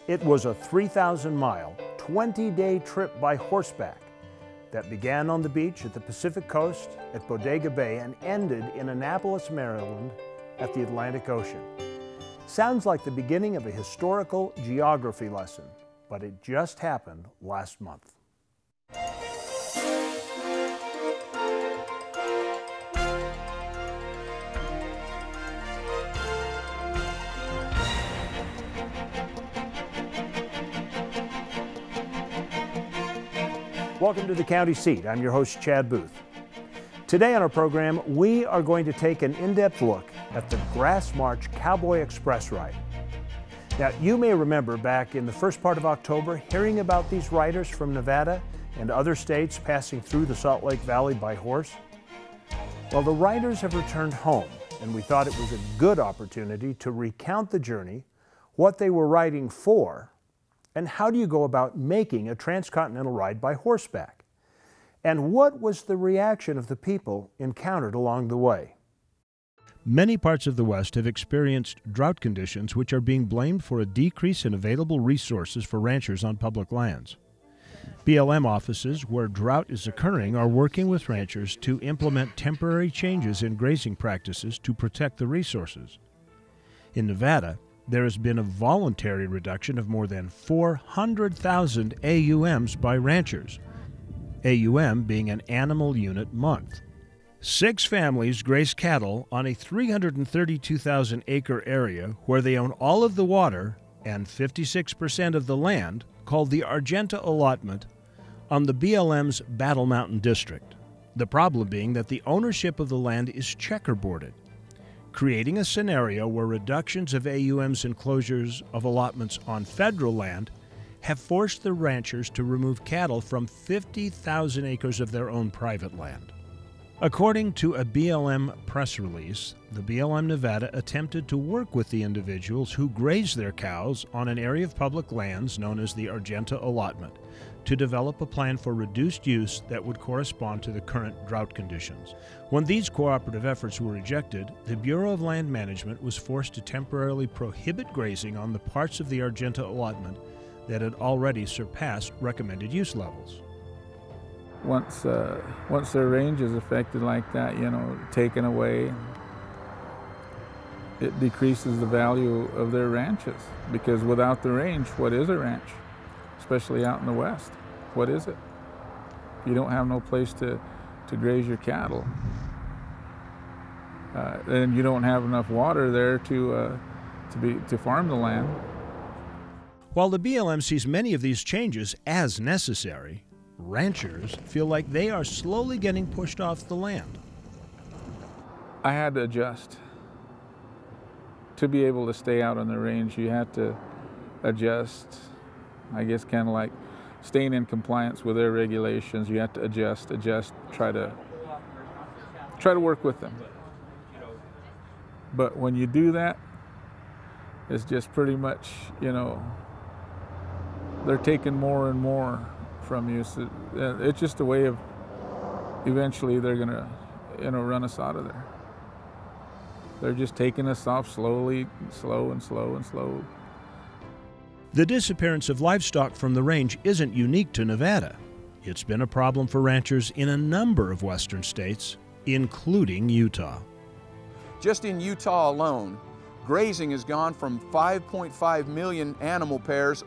It was a 3,000-mile, 20-day trip by horseback that began on the beach at the Pacific Coast at Bodega Bay and ended in Annapolis, Maryland at the Atlantic Ocean. Sounds like the beginning of a historical geography lesson, but it just happened last month. Welcome to the County Seat. I'm your host, Chad Booth. Today on our program, we are going to take an in-depth look at the Grass March Cowboy Express ride. Now, you may remember back in the first part of October hearing about these riders from Nevada and other states passing through the Salt Lake Valley by horse. Well, the riders have returned home, and we thought it was a good opportunity to recount the journey, what they were riding for, and how do you go about making a transcontinental ride by horseback? And what was the reaction of the people encountered along the way? Many parts of the West have experienced drought conditions which are being blamed for a decrease in available resources for ranchers on public lands. BLM offices where drought is occurring are working with ranchers to implement temporary changes in grazing practices to protect the resources. In Nevada, there has been a voluntary reduction of more than 400,000 AUMs by ranchers, AUM being an animal unit month. 6 families graze cattle on a 332,000-acre area where they own all of the water and 56% of the land, called the Argenta Allotment, on the BLM's Battle Mountain District. The problem being that the ownership of the land is checkerboarded, creating a scenario where reductions of AUMs and closures of allotments on federal land have forced the ranchers to remove cattle from 50,000 acres of their own private land. According to a BLM press release, the BLM Nevada attempted to work with the individuals who graze their cows on an area of public lands known as the Argenta Allotment to develop a plan for reduced use that would correspond to the current drought conditions. When these cooperative efforts were rejected, the Bureau of Land Management was forced to temporarily prohibit grazing on the parts of the Argenta Allotment that had already surpassed recommended use levels. Once their range is affected like that, taken away, it decreases the value of their ranches. Because without the range, what is a ranch? Especially out in the West, what is it? If you don't have no place to graze your cattle, then you don't have enough water there to farm the land. While the BLM sees many of these changes as necessary, ranchers feel like they are slowly getting pushed off the land. I had to adjust. To be able to stay out on the range, you had to adjust. I guess kind of like staying in compliance with their regulations. You have to adjust, try to work with them. But when you do that, it's just pretty much, they're taking more and more from you. So it's just a way of, eventually they're gonna, run us out of there. They're just taking us off slowly, slow. The disappearance of livestock from the range isn't unique to Nevada. It's been a problem for ranchers in a number of western states, including Utah. Just in Utah alone, grazing has gone from 5.5 million animal pairs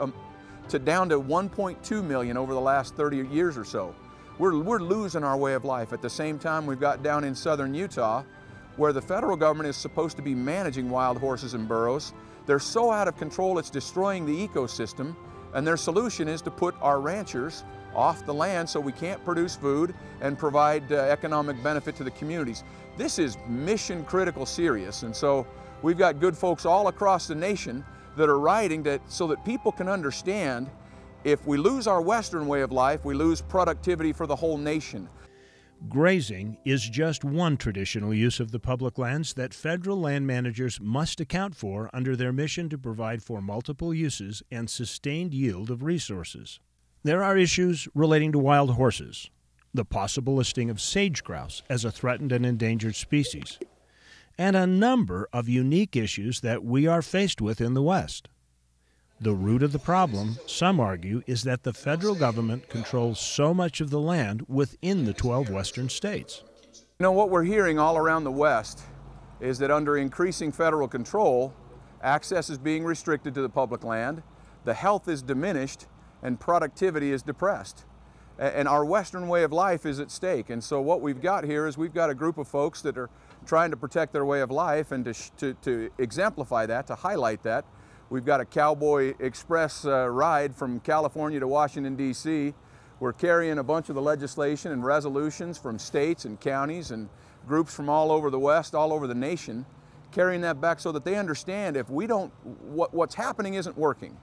to down to 1.2 million over the last 30 years or so. We're losing our way of life. At the same time, we've got down in southern Utah, where the federal government is supposed to be managing wild horses and burros. They're so out of control, it's destroying the ecosystem, and their solution is to put our ranchers off the land so we can't produce food and provide economic benefit to the communities. This is mission critical serious, and so we've got good folks all across the nation that are writing so that people can understand, if we lose our Western way of life, we lose productivity for the whole nation. Grazing is just one traditional use of the public lands that federal land managers must account for under their mission to provide for multiple uses and sustained yield of resources. There are issues relating to wild horses, the possible listing of sage grouse as a threatened and endangered species, and a number of unique issues that we are faced with in the West. The root of the problem, some argue, is that the federal government controls so much of the land within the 12 western states. You know, what we're hearing all around the West is that under increasing federal control, access is being restricted to the public land, the health is diminished, and productivity is depressed. And our Western way of life is at stake. And so what we've got here is we've got a group of folks that are trying to protect their way of life, and to exemplify that, to highlight that, we've got a Cowboy Express ride from California to Washington, D.C. We're carrying a bunch of the legislation and resolutions from states and counties and groups from all over the West, all over the nation, carrying that back so that they understand if we don't, what's happening isn't working.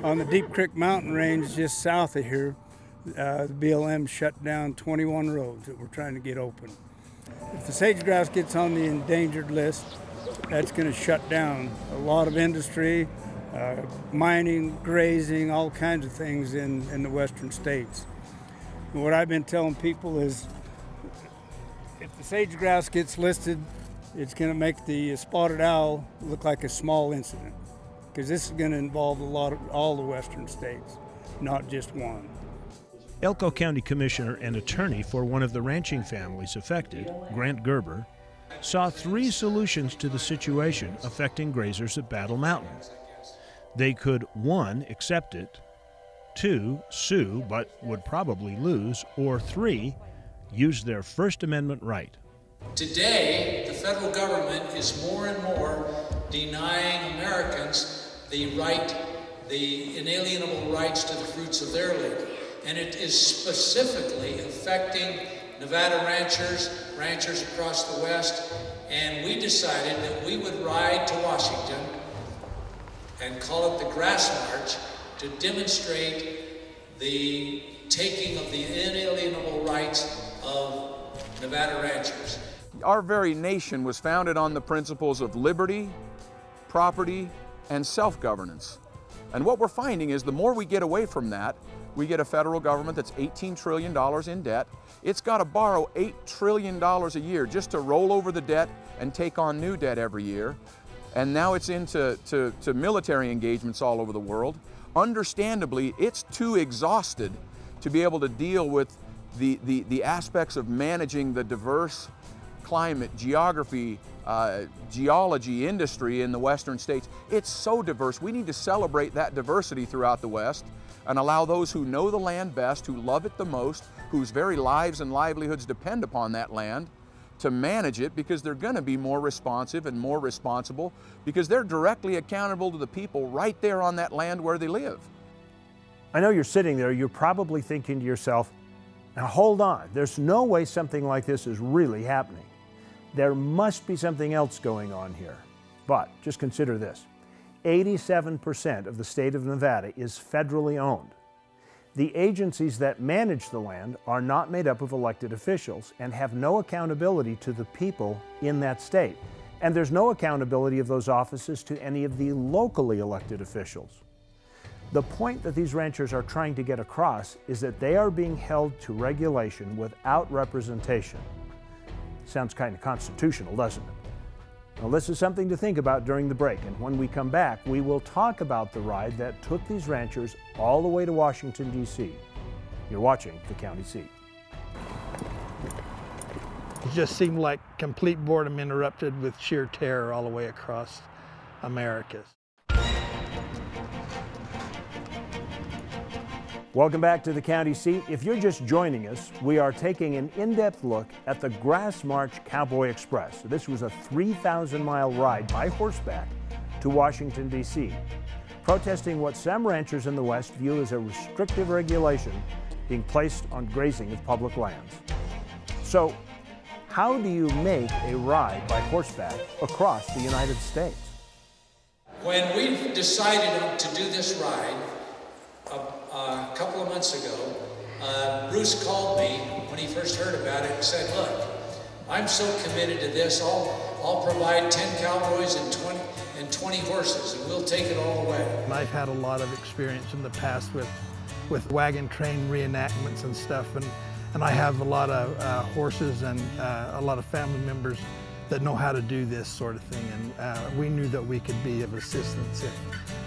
On the Deep Creek Mountain Range just south of here, the BLM shut down 21 roads that we're trying to get open. If the sage-grouse gets on the endangered list, that's going to shut down a lot of industry, mining, grazing, all kinds of things in the western states. And what I've been telling people is if the sage-grouse gets listed, it's going to make the spotted owl look like a small incident, because this is going to involve all the western states, not just one. Elko County Commissioner and attorney for one of the ranching families affected, Grant Gerber, saw 3 solutions to the situation affecting grazers at Battle Mountain. They could, 1, accept it, 2, sue but would probably lose, or 3, use their First Amendment right. Today, the federal government is more and more denying Americans the right, the inalienable rights to the fruits of their labor. And it is specifically affecting Nevada ranchers across the West. And we decided that we would ride to Washington and call it the Grass March to demonstrate the taking of the inalienable rights of Nevada ranchers. Our very nation was founded on the principles of liberty, property, and self-governance. And what we're finding is the more we get away from that, we get a federal government that's $18 trillion in debt. It's got to borrow $8 trillion a year just to roll over the debt and take on new debt every year. And now it's into military engagements all over the world. Understandably, it's too exhausted to be able to deal with the aspects of managing the diverse climate, geography, geology, industry in the western states. It's so diverse. We need to celebrate that diversity throughout the West and allow those who know the land best, who love it the most, whose very lives and livelihoods depend upon that land, to manage it, because they're going to be more responsive and more responsible, because they're directly accountable to the people right there on that land where they live. I know you're sitting there, you're probably thinking to yourself, now hold on, there's no way something like this is really happening. There must be something else going on here. But just consider this. 87% of the state of Nevada is federally owned. The agencies that manage the land are not made up of elected officials and have no accountability to the people in that state. And there's no accountability of those offices to any of the locally elected officials. The point that these ranchers are trying to get across is that they are being held to regulation without representation. Sounds kind of constitutional, doesn't it? Well, this is something to think about during the break, and when we come back, we will talk about the ride that took these ranchers all the way to Washington, D.C. You're watching The County Seat. It just seemed like complete boredom interrupted with sheer terror all the way across America. Welcome back to The County Seat. If you're just joining us, we are taking an in-depth look at the Grass March Cowboy Express. This was a 3,000-mile ride by horseback to Washington, D.C., protesting what some ranchers in the West view as a restrictive regulation being placed on grazing of public lands. So, how do you make a ride by horseback across the United States? When we decided to do this ride, a couple of months ago, Bruce called me when he first heard about it and said, look, I'm so committed to this, I'll provide 10 cowboys and 20 horses, and we'll take it all the way. I've had a lot of experience in the past with wagon train reenactments and stuff, and I have a lot of horses and a lot of family members that know how to do this sort of thing, and we knew that we could be of assistance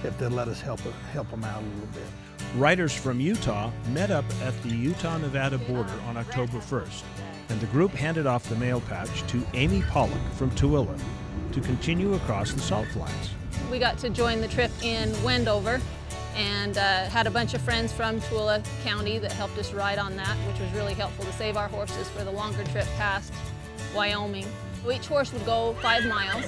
if they'd let us help them out a little bit. Riders from Utah met up at the Utah-Nevada border on October 1st, and the group handed off the mail patch to Amy Pollock from Tooele to continue across the salt flats. We got to join the trip in Wendover and had a bunch of friends from Tooele County that helped us ride on that, which was really helpful to save our horses for the longer trip past Wyoming. Each horse would go 5 miles,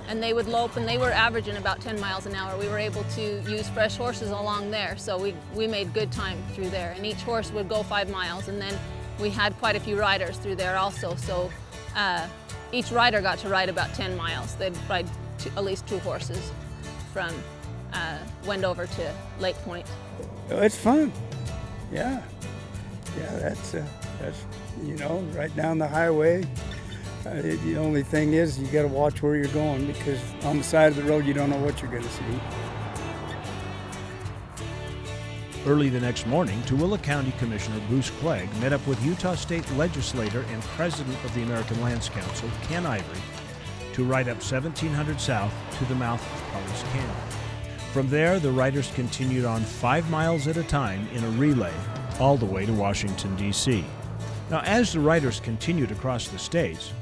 and they would lope, and they were averaging about 10 miles an hour. We were able to use fresh horses along there, so we made good time through there. And each horse would go 5 miles, and then we had quite a few riders through there also, so each rider got to ride about 10 miles. They'd ride at least 2 horses from Wendover to Lake Point. Oh, it's fun. Yeah, that's you know, right down the highway. The only thing is you got to watch where you're going, because on the side of the road you don't know what you're going to see. Early the next morning, Tooele County Commissioner Bruce Clegg met up with Utah State Legislator and President of the American Lands Council, Ken Ivory, to ride up 1700 South to the mouth of Paulus Canyon. From there, the riders continued on 5 miles at a time in a relay all the way to Washington, D.C. Now, as the riders continued across the states,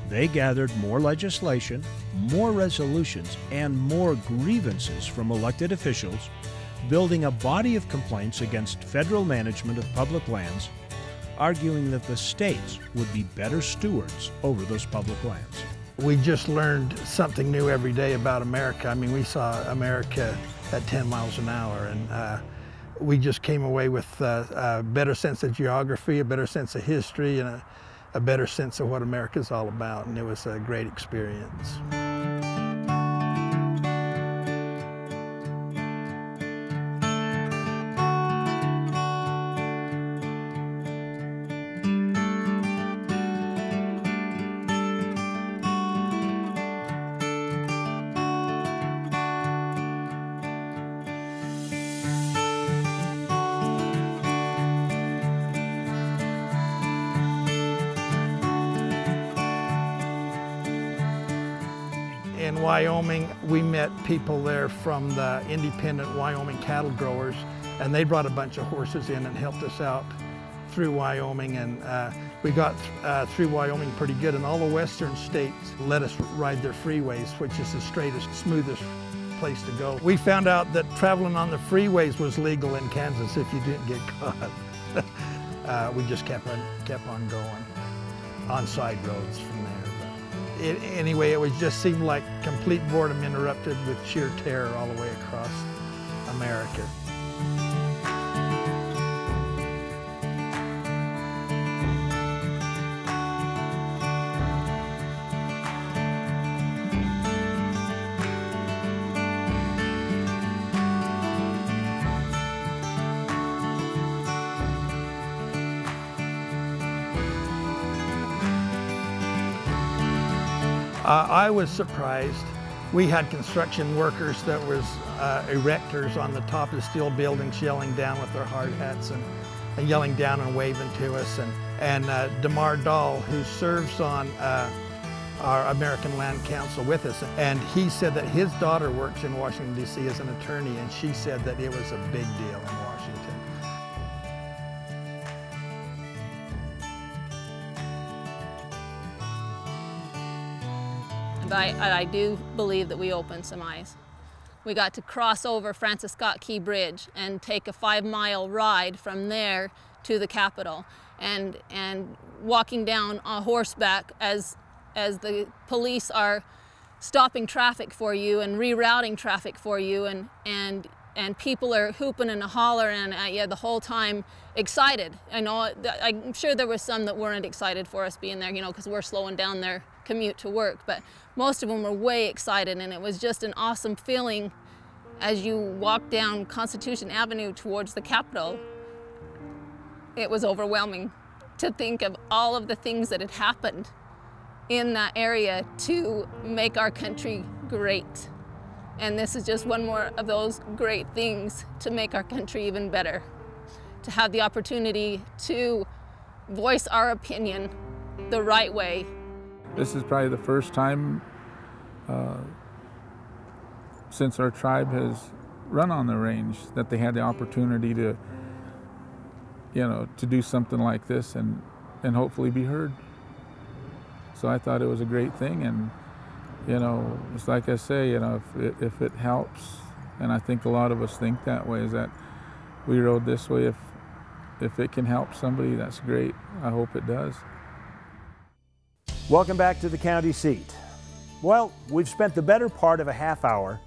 they gathered more legislation, more resolutions, and more grievances from elected officials, building a body of complaints against federal management of public lands, arguing that the states would be better stewards over those public lands. We just learned something new every day about America. I mean, we saw America at 10 miles an hour, and we just came away with a better sense of geography, a better sense of history, and a better sense of what America's all about, and it was a great experience. In Wyoming, we met people there from the independent Wyoming cattle growers, and they brought a bunch of horses in and helped us out through Wyoming, and we got through Wyoming pretty good, and all the western states let us ride their freeways, which is the straightest, smoothest place to go. We found out that traveling on the freeways was legal in Kansas if you didn't get caught. We just kept on going on side roads from there. Anyway, it just seemed like complete boredom interrupted with sheer terror all the way across America. I was surprised. We had construction workers that was erectors on the top of steel buildings yelling down with their hard hats and yelling down and waving to us. And Damar Dahl, who serves on our American Land Council with us, and he said that his daughter works in Washington, D.C. as an attorney, and she said that it was a big deal in Washington. I do believe that we opened some eyes. We got to cross over Francis Scott Key Bridge and take a 5-mile ride from there to the Capitol, and walking down on horseback as the police are stopping traffic for you and rerouting traffic for you, and people are hooping and hollering at you the whole time, excited. I know, I'm sure there were some that weren't excited for us being there, you know, because we're slowing down their commute to work, but most of them were way excited, and it was just an awesome feeling as you walk down Constitution Avenue towards the Capitol. It was overwhelming to think of all of the things that had happened in that area to make our country great. And this is just one more of those great things to make our country even better. To have the opportunity to voice our opinion the right way. This is probably the first time since our tribe has run on the range that they had the opportunity to, to do something like this and hopefully be heard. So I thought it was a great thing, and it's like I say, if it helps, and I think a lot of us think that way, is that we rode this way. If it can help somebody, that's great. I hope it does. Welcome back to the county seat. Well, we've spent the better part of a half hour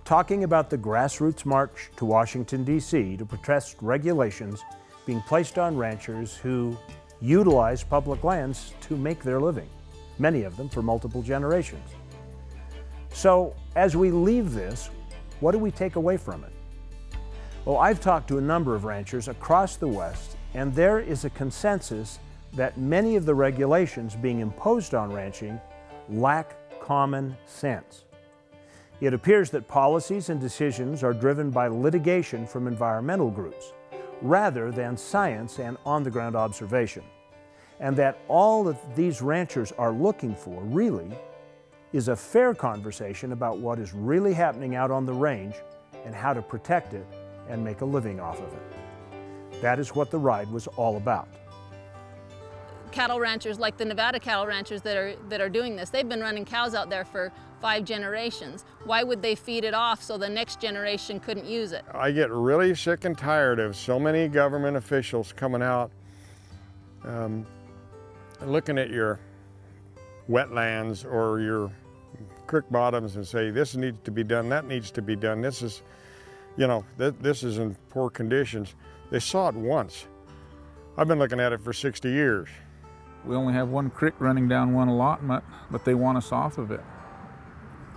talking about the grassroots march to Washington, D.C. to protest regulations being placed on ranchers who utilize public lands to make their living, many of them for multiple generations. So, as we leave this, what do we take away from it? Well, I've talked to a number of ranchers across the West, and there is a consensus that many of the regulations being imposed on ranching lack common sense. It appears that policies and decisions are driven by litigation from environmental groups, rather than science and on-the-ground observation. And that all that these ranchers are looking for, really, is a fair conversation about what is really happening out on the range and how to protect it and make a living off of it. That is what the ride was all about. Cattle ranchers like the Nevada cattle ranchers that are doing this, they've been running cows out there for 5 generations. Why would they feed it off so the next generation couldn't use it? I get really sick and tired of so many government officials coming out looking at your wetlands or your creek bottoms and say, this needs to be done, that needs to be done, this is, this is in poor conditions. They saw it once. I've been looking at it for 60 years. We only have one creek running down one allotment, but they want us off of it.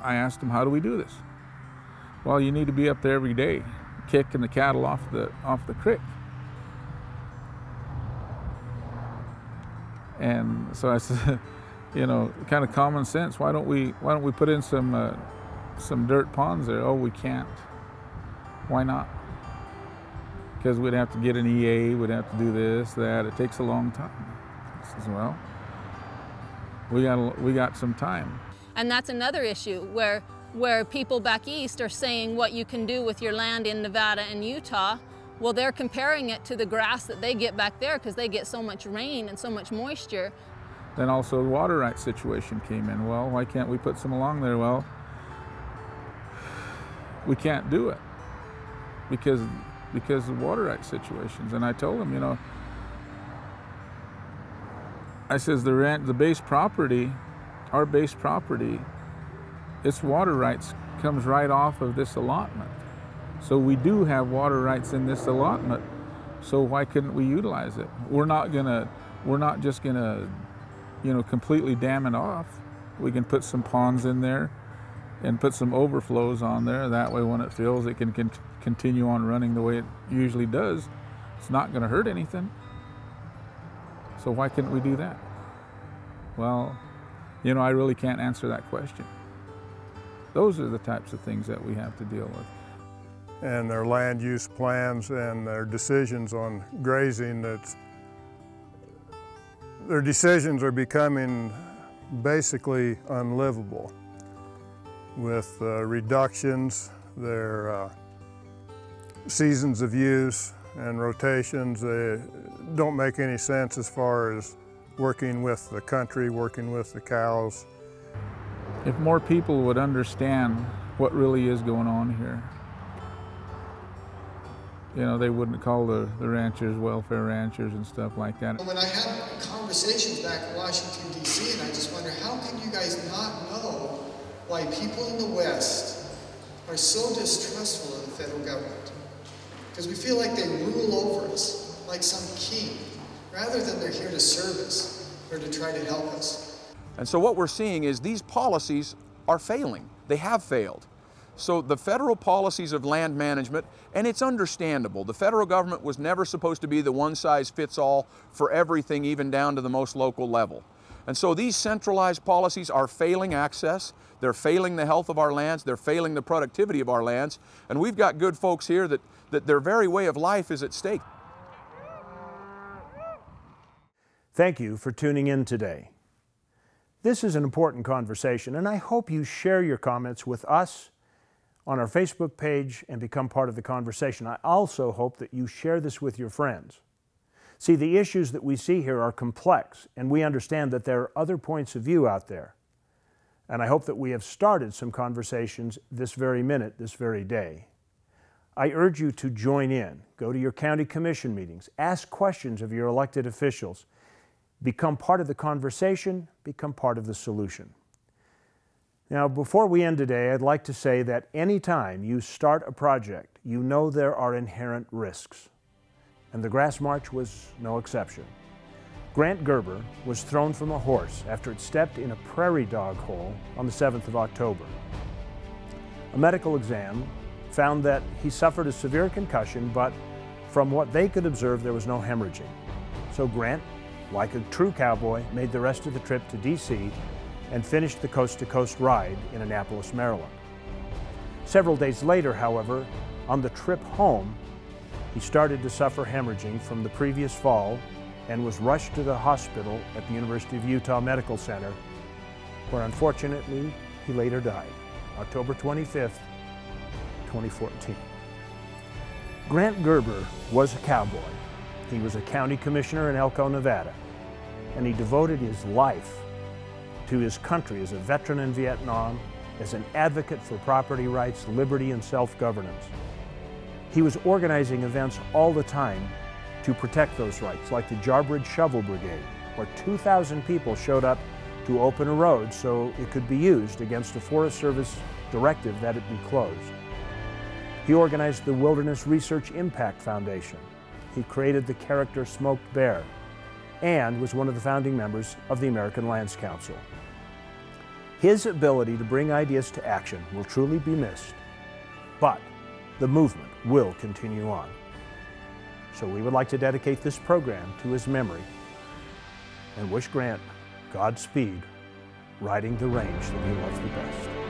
I asked them, how do we do this? Well, you need to be up there every day, kicking the cattle off the creek. And so I said, kind of common sense. Why don't we put in some dirt ponds there? Oh, we can't. Why not? Because we'd have to get an EA, we'd have to do this, that. It takes a long time. I says, well, we got some time. And that's another issue where people back east are saying what you can do with your land in Nevada and Utah. Well, they're comparing it to the grass that they get back there because they get so much rain and so much moisture. Then also the water rights situation came in. Well, why can't we put some along there? Well, we can't do it because of water rights situations. And I told them, I says the base property, our base property, its water rights comes right off of this allotment. So we do have water rights in this allotment. So why couldn't we utilize it? We're not just gonna, completely dam it off. We can put some ponds in there and put some overflows on there. That way when it fills, it can continue on running the way it usually does. It's not gonna hurt anything. So why couldn't we do that? Well, I really can't answer that question. Those are the types of things that we have to deal with. And their land use plans and their decisions on grazing, their decisions are becoming basically unlivable with reductions, their seasons of use and rotations. They don't make any sense as far as working with the country, working with the cows. If more people would understand what really is going on here, they wouldn't call the ranchers welfare ranchers and stuff like that. When I had conversations back in Washington, D.C., and I just wonder, how can you guys not know why people in the West are so distrustful of the federal government? Because we feel like they rule over us like some king, rather than they're here to serve us or to try to help us. And so what we're seeing is these policies are failing. They have failed. So the federal policies of land management, and it's understandable, the federal government was never supposed to be the one-size-fits-all for everything, even down to the most local level. And so these centralized policies are failing access, they're failing the health of our lands, they're failing the productivity of our lands, and we've got good folks here that their very way of life is at stake. Thank you for tuning in today. This is an important conversation, and I hope you share your comments with us on our Facebook page and become part of the conversation. I also hope that you share this with your friends. See, the issues that we see here are complex, and we understand that there are other points of view out there. And I hope that we have started some conversations this very minute, this very day. I urge you to join in. Go to your county commission meetings. Ask questions of your elected officials. Become part of the conversation. Become part of the solution. Now, before we end today, I'd like to say that anytime you start a project, you know there are inherent risks. And the Grass March was no exception. Grant Gerber was thrown from a horse after it stepped in a prairie dog hole on the 7th of October. A medical exam found that he suffered a severe concussion, but from what they could observe, there was no hemorrhaging. So Grant, like a true cowboy, made the rest of the trip to D.C. and finished the coast-to-coast ride in Annapolis, Maryland. Several days later, however, on the trip home, he started to suffer hemorrhaging from the previous fall and was rushed to the hospital at the University of Utah Medical Center, where unfortunately he later died, October 25th, 2014. Grant Gerber was a cowboy. He was a county commissioner in Elko, Nevada, and he devoted his life to his country as a veteran in Vietnam, as an advocate for property rights, liberty, and self-governance. He was organizing events all the time to protect those rights, like the Jarbidge Shovel Brigade, where 2,000 people showed up to open a road so it could be used against a Forest Service directive that it be closed. He organized the Wilderness Research Impact Foundation. He created the character Smoked Bear and was one of the founding members of the American Lands Council. His ability to bring ideas to action will truly be missed, but the movement will continue on. So we would like to dedicate this program to his memory and wish Grant Godspeed riding the range that he loves the best.